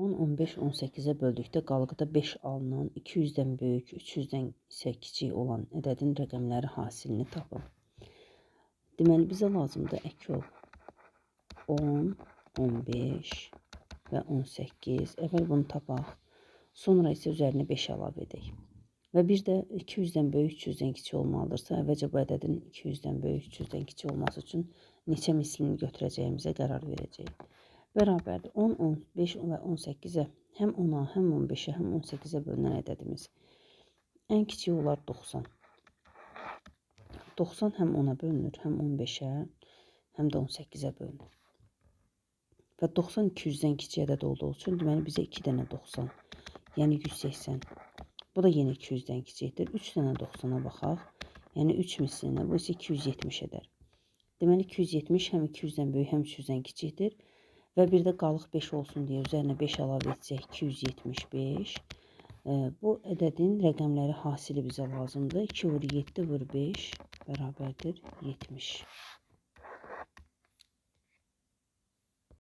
10, 15, 18'e böldükdə qalıqda 5 alınan 200-dən böyük, 300-dən isə kiçik olan ədədin rəqəmləri hasilini tapın. Deməli, bizə lazımdır əki ol 10, 15 və 18. Əvvəl bunu tapaq. Sonra isə üzərinə 5 əlavə edək. Və bir də 200-dən böyük, 300-dən kiçik olmalıdırsa, əvvəlcə bu ədədin 200-dən böyük, 300-dən kiçik olması üçün neçə mislini götürəcəyimizə qərar verəcəyik. Bərabərdir 10, 15 və 18-ə həm 10-a, həm 15-ə, həm 18-ə bölünən ədədimiz. Ən kiçik olar 90. 90 həm 10-a bölünür, həm 15-ə, həm də 18-ə bölünür. Və 90 200-dən kiçik ədəd olduğu üçün deməli bizə 2 dənə 90, yəni 180. Bu da yenə 200-dən kiçikdir. 3 dənə 90-a baxaq. Yəni 3 mislinə, bu isə 270 edər. Deməli 270 həm 200-dən böyük, həm 300-dən kiçikdir. Və bir də qalıq 5 olsun deyə üzərinə 5 əlavə etsək 275. Bu ədədin rəqəmləri hasili bizə lazımdır. 2 vur 7 vur 5 bərabərdir 70.